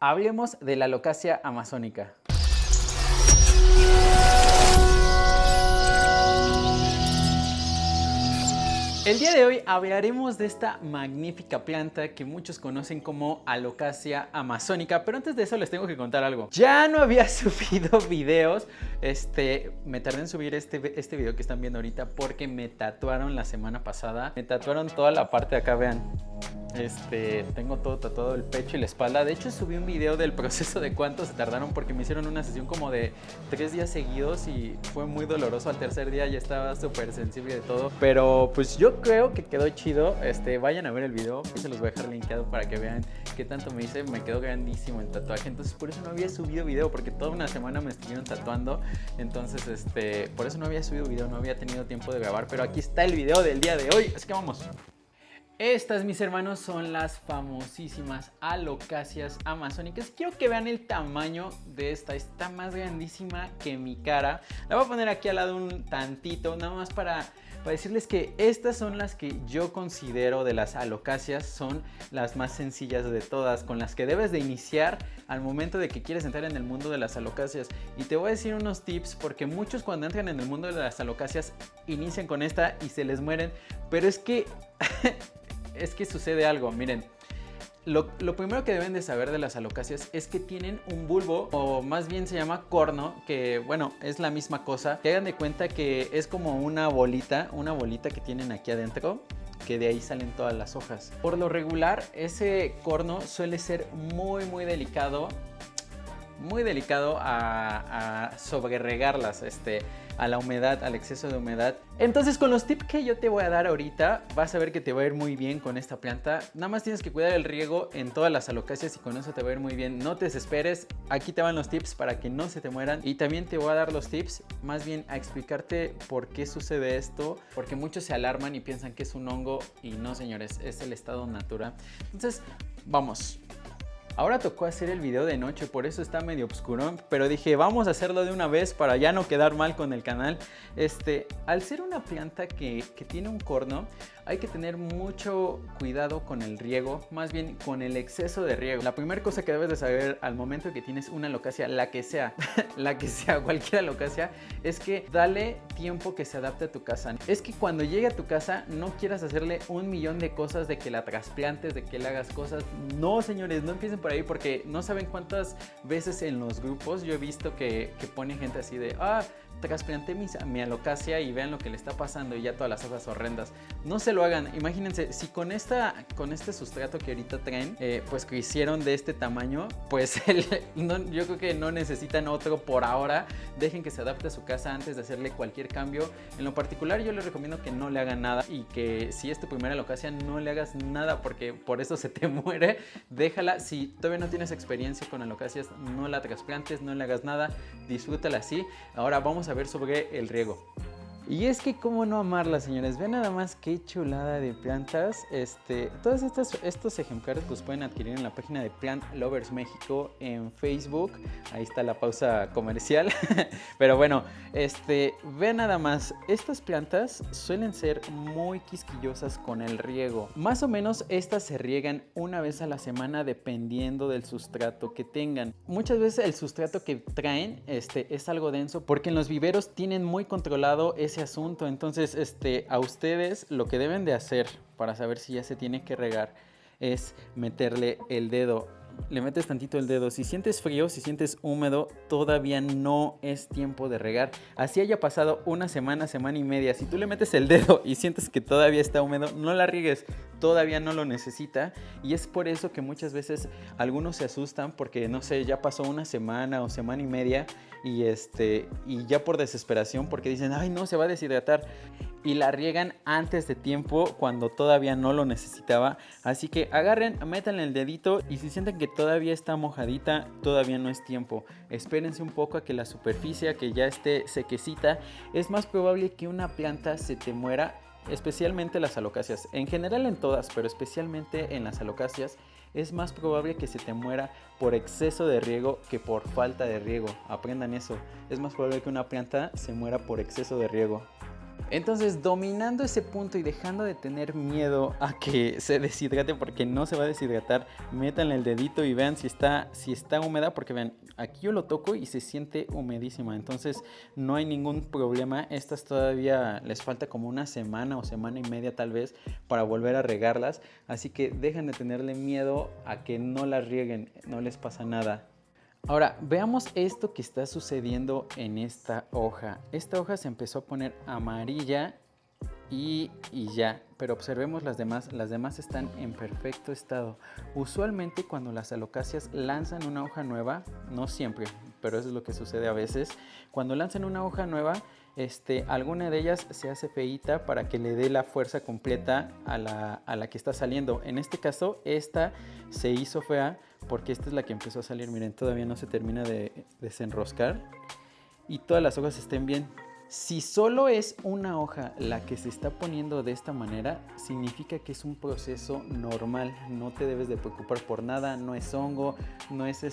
Hablemos de la alocasia amazónica. El día de hoy hablaremos de esta magnífica planta que muchos conocen como alocasia amazónica, pero antes de eso les tengo que contar algo. Ya no había subido videos, me tardé en subir este video que están viendo ahorita porque me tatuaron la semana pasada. Me tatuaron toda la parte de acá, vean. Tengo todo tatuado, el pecho y la espalda. De hecho subí un video del proceso de cuánto se tardaron porque me hicieron una sesión como de 3 días seguidos y fue muy doloroso. Al tercer día ya estaba súper sensible de todo, pero pues yo creo que quedó chido. Vayan a ver el video, se los voy a dejar linkeado para que vean qué tanto me hice. Me quedó grandísimo el tatuaje, entonces por eso no había subido video, porque toda una semana me estuvieron tatuando. Entonces por eso no había subido video, no había tenido tiempo de grabar, pero aquí está el video del día de hoy, así que vamos. Estas, mis hermanos, son las famosísimas alocasias amazónicas. Quiero que vean el tamaño de esta. Está más grandísima que mi cara. La voy a poner aquí al lado un tantito, nada más para decirles que estas son las que yo considero de las alocasias. Son las más sencillas de todas, con las que debes de iniciar al momento de que quieres entrar en el mundo de las alocasias. Y te voy a decir unos tips, porque muchos cuando entran en el mundo de las alocasias inician con esta y se les mueren. Pero es que... es que sucede algo, miren. Lo primero que deben de saber de las alocasias es que tienen un bulbo, o más bien se llama corno, que bueno, es la misma cosa. Que hagan de cuenta que es como una bolita que tienen aquí adentro, que de ahí salen todas las hojas. Por lo regular, ese corno suele ser muy delicado, a sobreregarlas, a la humedad, al exceso de humedad. Entonces, con los tips que yo te voy a dar ahorita, vas a ver que te va a ir muy bien con esta planta. Nada más tienes que cuidar el riego en todas las alocasias y con eso te va a ir muy bien. No te desesperes, aquí te van los tips para que no se te mueran. Y también te voy a dar los tips, más bien a explicarte por qué sucede esto, porque muchos se alarman y piensan que es un hongo y no, señores, es el estado natural. Entonces, vamos. Ahora tocó hacer el video de noche, por eso está medio oscurón, pero dije vamos a hacerlo de una vez para ya no quedar mal con el canal. Al ser una planta que tiene un corno, hay que tener mucho cuidado con el riego, más bien con el exceso de riego. La primera cosa que debes de saber al momento que tienes una alocasia, la que sea, cualquier alocasia, es que dale tiempo que se adapte a tu casa. Es que cuando llegue a tu casa no quieras hacerle 1.000.000 de cosas, de que la trasplantes, de que le hagas cosas. No, señores, no empiecen por ahí, porque no saben cuántas veces en los grupos yo he visto que pone gente así de trasplanté mi alocasia y vean lo que le está pasando y ya todas las hojas horrendas. No se lo hagan. Imagínense, si con este sustrato que ahorita traen, pues que hicieron de este tamaño, pues yo creo que no necesitan otro por ahora. Dejen que se adapte a su casa antes de hacerle cualquier cambio. En lo particular yo les recomiendo que no le hagan nada y que si es tu primera alocasia no le hagas nada, porque por eso se te muere. Déjala. Si todavía no tienes experiencia con alocasias, no la trasplantes, no le hagas nada, disfrútala así. Ahora vamos a ver sobre el riego. Y es que cómo no amarlas, señores. Vean nada más qué chulada de plantas. Todos estos ejemplares pues pueden adquirir en la página de Plant Lovers México en Facebook. Ahí está la pausa comercial. Pero bueno, vean nada más. Estas plantas suelen ser muy quisquillosas con el riego. Más o menos estas se riegan una vez a la semana dependiendo del sustrato que tengan. Muchas veces el sustrato que traen es algo denso, porque en los viveros tienen muy controlado ese asunto. Entonces a ustedes lo que deben de hacer para saber si ya se tiene que regar es meterle el dedo. Le metes tantito el dedo. Si sientes frío, si sientes húmedo, todavía no es tiempo de regar. Así haya pasado una semana, semana y media, si tú le metes el dedo y sientes que todavía está húmedo, no la riegues, todavía no lo necesita. Y es por eso que muchas veces algunos se asustan porque, no sé, ya pasó una semana o semana y media y ya por desesperación, porque dicen, ay no, se va a deshidratar, y la riegan antes de tiempo cuando todavía no lo necesitaba. Así que agarren, métanle el dedito y si sienten que todavía está mojadita, todavía no es tiempo. Espérense un poco a que la superficie, que ya esté sequecita. Es más probable que una planta se te muera, especialmente las alocasias. En general en todas, pero especialmente en las alocasias, es más probable que se te muera por exceso de riego que por falta de riego. Aprendan eso. Es más probable que una planta se muera por exceso de riego. Entonces, dominando ese punto y dejando de tener miedo a que se deshidrate, porque no se va a deshidratar, métanle el dedito y vean si está húmeda, porque vean, aquí yo lo toco y se siente humedísima, entonces no hay ningún problema. Estas todavía les falta como una semana o semana y media tal vez para volver a regarlas, así que dejen de tenerle miedo a que no las rieguen, no les pasa nada. Ahora, veamos esto que está sucediendo en esta hoja. Esta hoja se empezó a poner amarilla y ya, pero observemos las demás están en perfecto estado. Usualmente cuando las alocáceas lanzan una hoja nueva, no siempre, pero eso es lo que sucede a veces, cuando lanzan una hoja nueva, alguna de ellas se hace feíta para que le dé la fuerza completa a la que está saliendo. En este caso, esta se hizo fea porque esta es la que empezó a salir. Miren, todavía no se termina de desenroscar y todas las hojas estén bien. Si solo es una hoja la que se está poniendo de esta manera, significa que es un proceso normal. No te debes de preocupar por nada, no es hongo, no es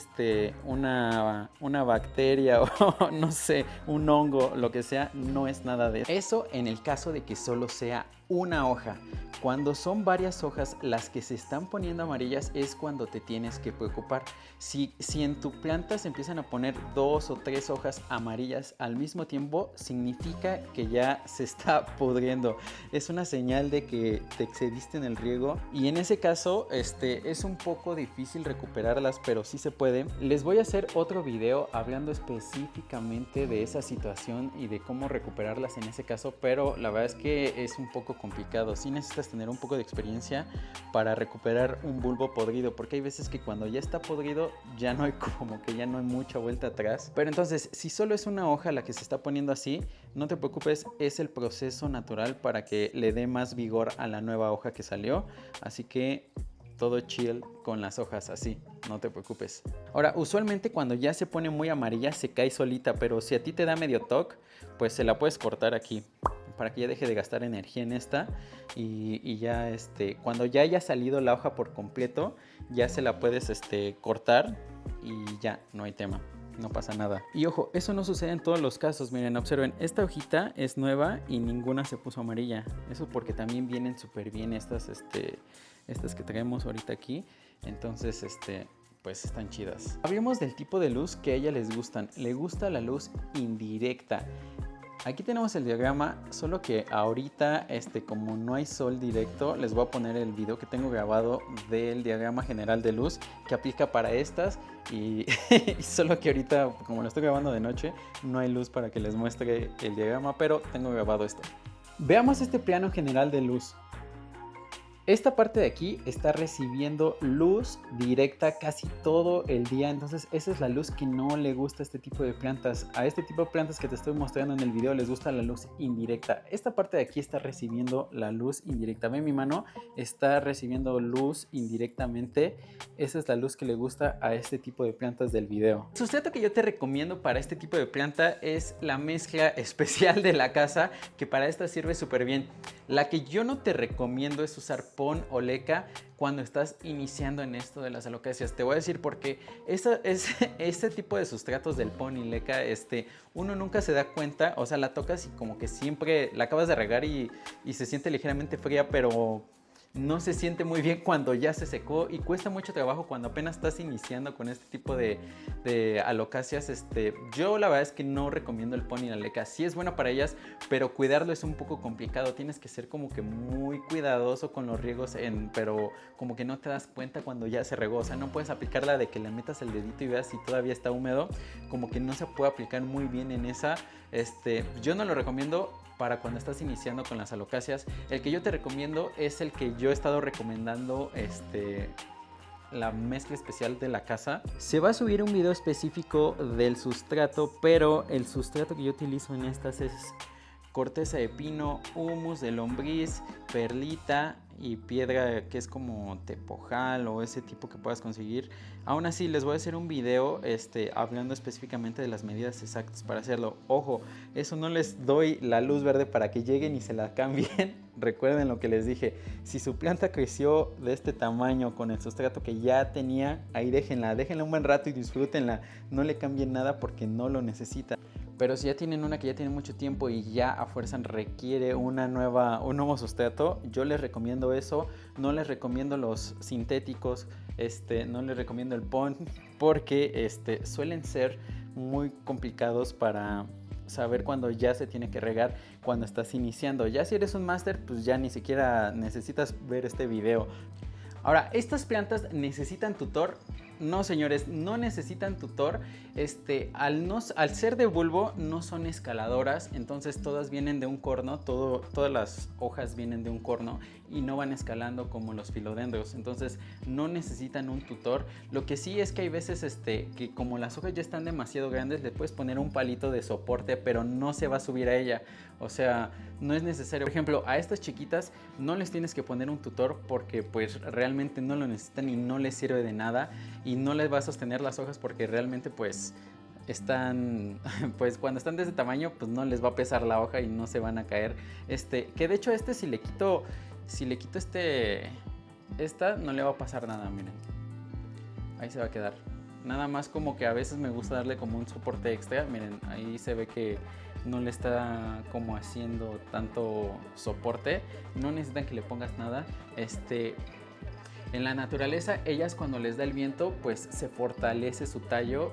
una bacteria o no sé, un hongo, lo que sea, no es nada de eso. Eso en el caso de que solo sea una hoja. Cuando son varias hojas las que se están poniendo amarillas es cuando te tienes que preocupar. Si en tu planta se empiezan a poner 2 o 3 hojas amarillas al mismo tiempo, significa que ya se está pudriendo. Es una señal de que te excediste en el riego y en ese caso es un poco difícil recuperarlas, pero sí se puede. Les voy a hacer otro video hablando específicamente de esa situación y de cómo recuperarlas en ese caso, pero la verdad es que es un poco complicado. Sí necesitas tener un poco de experiencia para recuperar un bulbo podrido, porque hay veces que cuando ya está podrido ya no hay mucha vuelta atrás. Pero entonces, si solo es una hoja la que se está poniendo así, no te preocupes, es el proceso natural para que le dé más vigor a la nueva hoja que salió, así que todo chill con las hojas así, no te preocupes. Ahora, usualmente cuando ya se pone muy amarilla se cae solita, pero si a ti te da medio toque, pues se la puedes cortar aquí para que ya deje de gastar energía en esta y ya cuando ya haya salido la hoja por completo, ya se la puedes cortar y ya, no hay tema. No pasa nada. Y ojo, eso no sucede en todos los casos. Miren, observen, esta hojita es nueva y ninguna se puso amarilla. Eso porque también vienen súper bien estas que traemos ahorita aquí. Entonces, pues están chidas. Hablemos del tipo de luz que a ella les gustan. Le gusta la luz indirecta. Aquí tenemos el diagrama, solo que ahorita, como no hay sol directo, les voy a poner el video que tengo grabado del diagrama general de luz que aplica para estas y solo que ahorita, como lo estoy grabando de noche, no hay luz para que les muestre el diagrama, pero tengo grabado esto. Veamos este plano general de luz. Esta parte de aquí está recibiendo luz directa casi todo el día, entonces esa es la luz que no le gusta a este tipo de plantas. A este tipo de plantas que te estoy mostrando en el video les gusta la luz indirecta. Esta parte de aquí está recibiendo la luz indirecta. Ven mi mano, está recibiendo luz indirectamente. Esa es la luz que le gusta a este tipo de plantas del video. El sustrato que yo te recomiendo para este tipo de planta es la mezcla especial de la casa, que para esta sirve súper bien. La que yo no te recomiendo es usar pon o leca cuando estás iniciando en esto de las alocáceas. Te voy a decir por qué. Este tipo de sustratos del pon y leca, uno nunca se da cuenta, o sea, la tocas y como que siempre la acabas de regar y se siente ligeramente fría, pero no se siente muy bien cuando ya se secó y cuesta mucho trabajo cuando apenas estás iniciando con este tipo de alocáceas. Yo la verdad es que no recomiendo el pon y la leca. Sí es bueno para ellas, pero cuidarlo es un poco complicado. Tienes que ser como que muy cuidadoso con los riegos, pero como que no te das cuenta cuando ya se regó. O sea, no puedes aplicarla de que le metas el dedito y veas si todavía está húmedo. Como que no se puede aplicar muy bien en esa. Yo no lo recomiendo para cuando estás iniciando con las alocáceas. El que yo te recomiendo es el que yo he estado recomendando, la mezcla especial de la casa. Se va a subir un video específico del sustrato, pero el sustrato que yo utilizo en estas es corteza de pino, humus de lombriz, perlita y piedra que es como tepojal o ese tipo que puedas conseguir. Aún así les voy a hacer un video hablando específicamente de las medidas exactas para hacerlo. Ojo, eso no les doy la luz verde para que lleguen y se la cambien. Recuerden lo que les dije, si su planta creció de este tamaño con el sustrato que ya tenía, ahí déjenla un buen rato y disfrútenla. No le cambien nada porque no lo necesita. Pero si ya tienen una que ya tiene mucho tiempo y ya a fuerza requiere un nuevo sustrato, yo les recomiendo eso. No les recomiendo los sintéticos, no les recomiendo el PON, porque suelen ser muy complicados para saber cuándo ya se tiene que regar cuando estás iniciando. Ya si eres un máster, pues ya ni siquiera necesitas ver este video. Ahora, ¿estas plantas necesitan tutor? No, señores, no necesitan tutor. Al ser de bulbo, no son escaladoras, entonces todas vienen de un corno, todas las hojas vienen de un corno y no van escalando como los filodendros, entonces no necesitan un tutor. Lo que sí es que hay veces que como las hojas ya están demasiado grandes, le puedes poner un palito de soporte, pero no se va a subir a ella, o sea, no es necesario. Por ejemplo, a estas chiquitas no les tienes que poner un tutor porque pues realmente no lo necesitan y no les sirve de nada y no les va a sostener las hojas porque realmente pues están, pues cuando están de ese tamaño pues no les va a pesar la hoja y no se van a caer. Que de hecho si le quito esta no le va a pasar nada, miren, ahí se va a quedar. Nada más como que a veces me gusta darle como un soporte extra, miren, ahí se ve que no le está como haciendo tanto soporte, no necesitan que le pongas nada. En la naturaleza, ellas cuando les da el viento, pues se fortalece su tallo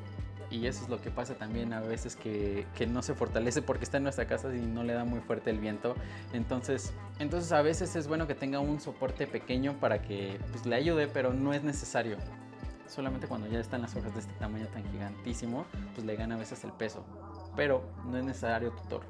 y eso es lo que pasa también a veces que no se fortalece porque está en nuestra casa y no le da muy fuerte el viento. Entonces a veces es bueno que tenga un soporte pequeño para que pues, le ayude, pero no es necesario. Solamente cuando ya están las hojas de este tamaño tan gigantísimo, pues le gana a veces el peso, pero no es necesario tutor.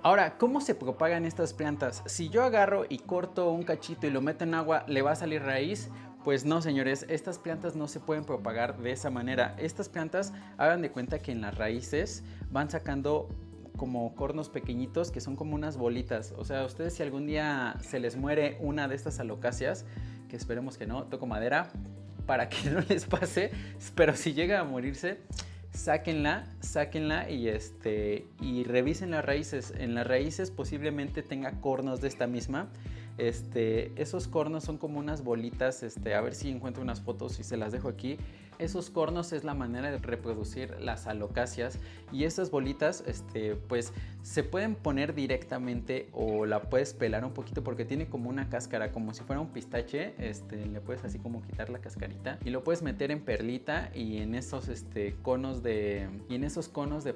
Ahora, ¿cómo se propagan estas plantas? Si yo agarro y corto un cachito y lo meto en agua, ¿le va a salir raíz? Pues no, señores, estas plantas no se pueden propagar de esa manera. Estas plantas, hagan de cuenta que en las raíces van sacando como cornos pequeñitos que son como unas bolitas. O sea, ustedes si algún día se les muere una de estas alocacias, que esperemos que no, toco madera, para que no les pase, pero si llega a morirse, sáquenla y revisen las raíces. En las raíces posiblemente tenga cornos de esta misma. Esos cornos son como unas bolitas, a ver si encuentro unas fotos y se las dejo aquí. Esos cornos es la manera de reproducir las alocacias y estas bolitas pues se pueden poner directamente o la puedes pelar un poquito porque tiene como una cáscara, como si fuera un pistache. Le puedes así como quitar la cascarita y lo puedes meter en perlita y en esos conos de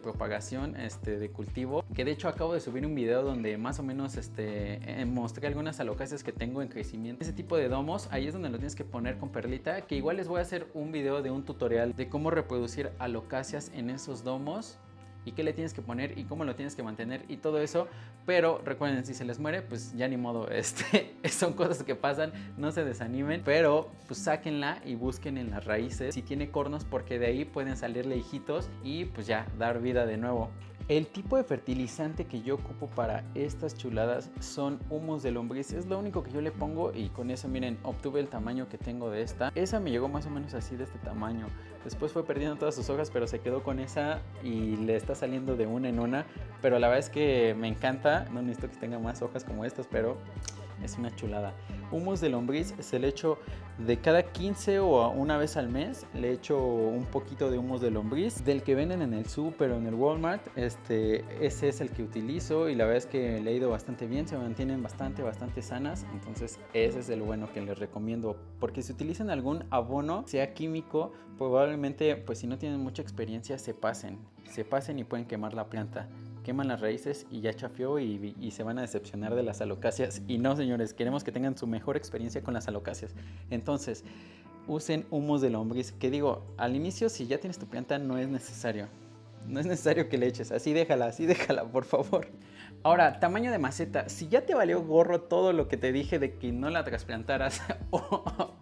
propagación de cultivo, que de hecho acabo de subir un video donde más o menos mostré algunas alocacias que tengo en crecimiento. Ese tipo de domos, ahí es donde lo tienes que poner con perlita, que igual les voy a hacer un video de un tutorial de cómo reproducir alocacias en esos domos y qué le tienes que poner y cómo lo tienes que mantener y todo eso. Pero recuerden, si se les muere, pues ya ni modo, son cosas que pasan, no se desanimen, pero pues sáquenla y busquen en las raíces si tiene cornos, porque de ahí pueden salirle hijitos y pues ya dar vida de nuevo. El tipo de fertilizante que yo ocupo para estas chuladas son humus de lombriz. Es lo único que yo le pongo y con eso, miren, obtuve el tamaño que tengo de esta. Esa me llegó más o menos así, de este tamaño. Después fue perdiendo todas sus hojas, pero se quedó con esa y le está saliendo de una en una. Pero la verdad es que me encanta. No necesito que tenga más hojas como estas, pero es una chulada. Humus de lombriz se le echo de cada 15 o una vez al mes. Le echo un poquito de humus de lombriz del que venden en el súper o en el Walmart. Ese es el que utilizo y la verdad es que le ha ido bastante bien. Se mantienen bastante sanas. Entonces ese es el bueno que les recomiendo, porque si utilizan algún abono, sea químico, probablemente pues si no tienen mucha experiencia se pasen y pueden quemar la planta. Queman las raíces y ya chafió y se van a decepcionar de las alocacias. Y no, señores, queremos que tengan su mejor experiencia con las alocacias. Entonces, usen humus de lombriz, que digo, al inicio si ya tienes tu planta no es necesario. No es necesario que le eches, así déjala, por favor. Ahora, tamaño de maceta. Si ya te valió gorro todo lo que te dije de que no la trasplantaras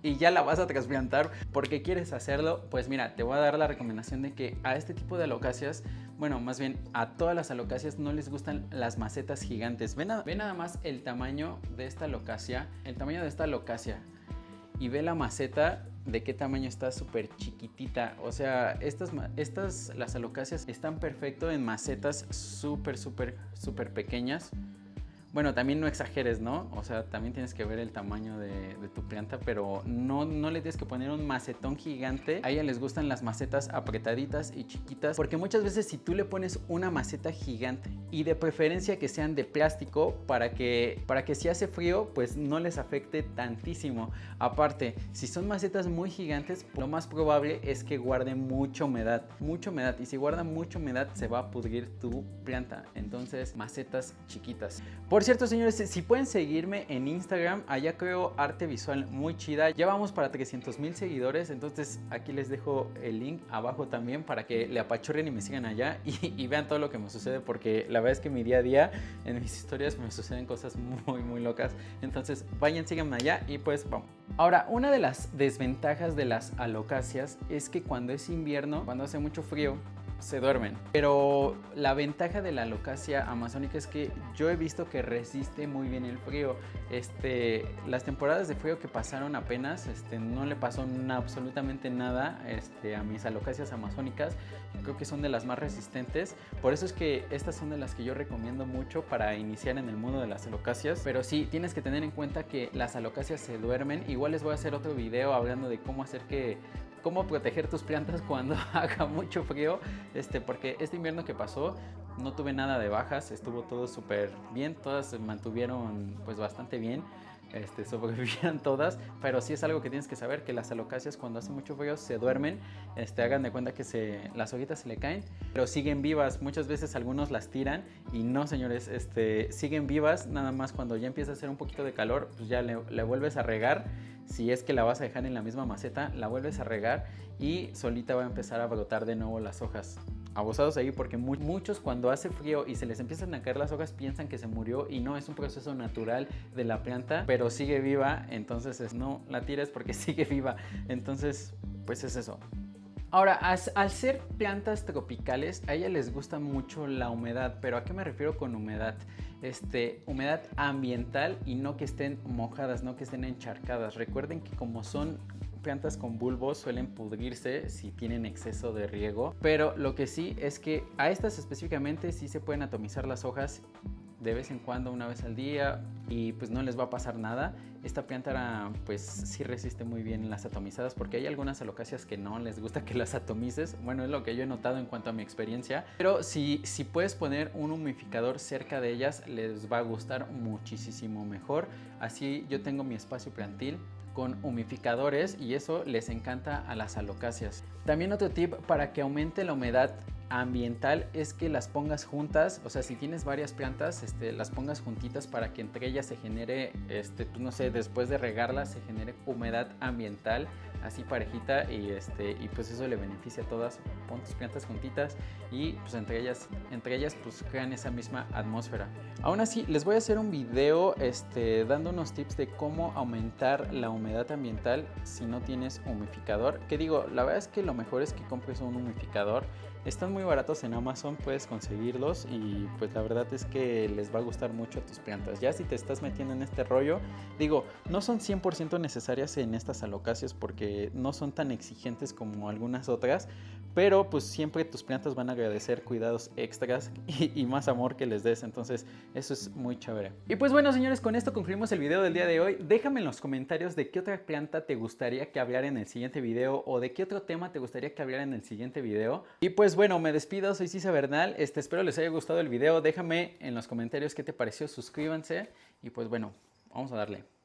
y ya la vas a trasplantar porque quieres hacerlo, pues mira, te voy a dar la recomendación de que a este tipo de alocacias, bueno, más bien a todas las alocacias no les gustan las macetas gigantes. Ve nada más el tamaño de esta alocacia, y ve la maceta de qué tamaño está, súper chiquitita. O sea, las alocacias están perfecto en macetas súper pequeñas. Bueno, también no exageres, ¿no? O sea, también tienes que ver el tamaño de tu planta, pero no le tienes que poner un macetón gigante. A ella les gustan las macetas apretaditas y chiquitas, porque muchas veces si tú le pones una maceta gigante, y de preferencia que sean de plástico, para que si hace frío pues no les afecte tantísimo. Aparte, si son macetas muy gigantes, lo más probable es que guarden mucha humedad, y si guardan mucha humedad se va a pudrir tu planta. Entonces, macetas chiquitas. Por cierto, señores, si pueden seguirme en Instagram, allá creo arte visual muy chida. Ya vamos para 300,000 seguidores, entonces aquí les dejo el link abajo también para que le apachurren y me sigan allá y vean todo lo que me sucede, porque la verdad es que mi día a día en mis historias me suceden cosas muy locas. Entonces vayan, síganme allá y pues vamos. Ahora, una de las desventajas de las alocacias es que cuando es invierno, cuando hace mucho frío, se duermen. Pero la ventaja de la alocasia amazónica es que yo he visto que resiste muy bien el frío. Las temporadas de frío que pasaron apenas, no le pasó absolutamente nada a mis alocasias amazónicas. Creo que son de las más resistentes. Por eso es que estas son de las que yo recomiendo mucho para iniciar en el mundo de las alocasias. Pero sí, tienes que tener en cuenta que las alocasias se duermen. Igual les voy a hacer otro video hablando de cómo proteger tus plantas cuando haga mucho frío, porque este invierno que pasó no tuve nada de bajas, estuvo todo súper bien, todas se mantuvieron pues bastante bien, sobrevivieron todas, pero sí es algo que tienes que saber, que las alocasias cuando hace mucho frío se duermen, hagan de cuenta que las hojitas se le caen, pero siguen vivas. Muchas veces algunos las tiran y no, señores, siguen vivas. Nada más cuando ya empieza a hacer un poquito de calor, pues ya le vuelves a regar. Si es que la vas a dejar en la misma maceta, la vuelves a regar y solita va a empezar a brotar de nuevo las hojas. Abusados ahí, porque muchos cuando hace frío y se les empiezan a caer las hojas piensan que se murió, y no, es un proceso natural de la planta, pero sigue viva. Entonces no la tires porque sigue viva. Entonces pues es eso. Ahora, al ser plantas tropicales, a ellas les gusta mucho la humedad. ¿Pero a qué me refiero con humedad? Humedad ambiental, y no que estén mojadas, no que estén encharcadas. Recuerden que como son plantas con bulbos, suelen pudrirse si tienen exceso de riego. Pero lo que sí es que a estas específicamente sí se pueden atomizar las hojas de vez en cuando, una vez al día, y pues no les va a pasar nada. Esta planta pues sí resiste muy bien las atomizadas, porque hay algunas alocasias que no les gusta que las atomices. Bueno, es lo que yo he notado en cuanto a mi experiencia, pero si puedes poner un humidificador cerca de ellas, les va a gustar muchísimo mejor. Así yo tengo mi espacio plantil con humidificadores y eso les encanta a las alocasias. También otro tip para que aumente la humedad ambiental es que las pongas juntas. O sea, si tienes varias plantas, las pongas juntitas para que entre ellas se genere, no sé, después de regarlas se genere humedad ambiental, así parejita, y pues eso le beneficia a todas. Pon tus plantas juntitas y pues entre ellas pues crean esa misma atmósfera. Aún así, les voy a hacer un video dando unos tips de cómo aumentar la humedad ambiental si no tienes humidificador. Que digo, la verdad es que lo mejor es que compres un humidificador. Están muy baratos en Amazon, puedes conseguirlos, y pues la verdad es que les va a gustar mucho a tus plantas. Ya si te estás metiendo en este rollo, digo, no son 100% necesarias en estas alocasias porque no son tan exigentes como algunas otras, pero pues siempre tus plantas van a agradecer cuidados extras y más amor que les des. Entonces eso es muy chévere. Y pues bueno, señores, con esto concluimos el video del día de hoy. Déjame en los comentarios de qué otra planta te gustaría que hablara en el siguiente video, o de qué otro tema te gustaría que hablara en el siguiente video. Y pues bueno, me despido, soy Cisa Bernal. Espero les haya gustado el video. Déjame en los comentarios qué te pareció, suscríbanse y pues bueno, vamos a darle.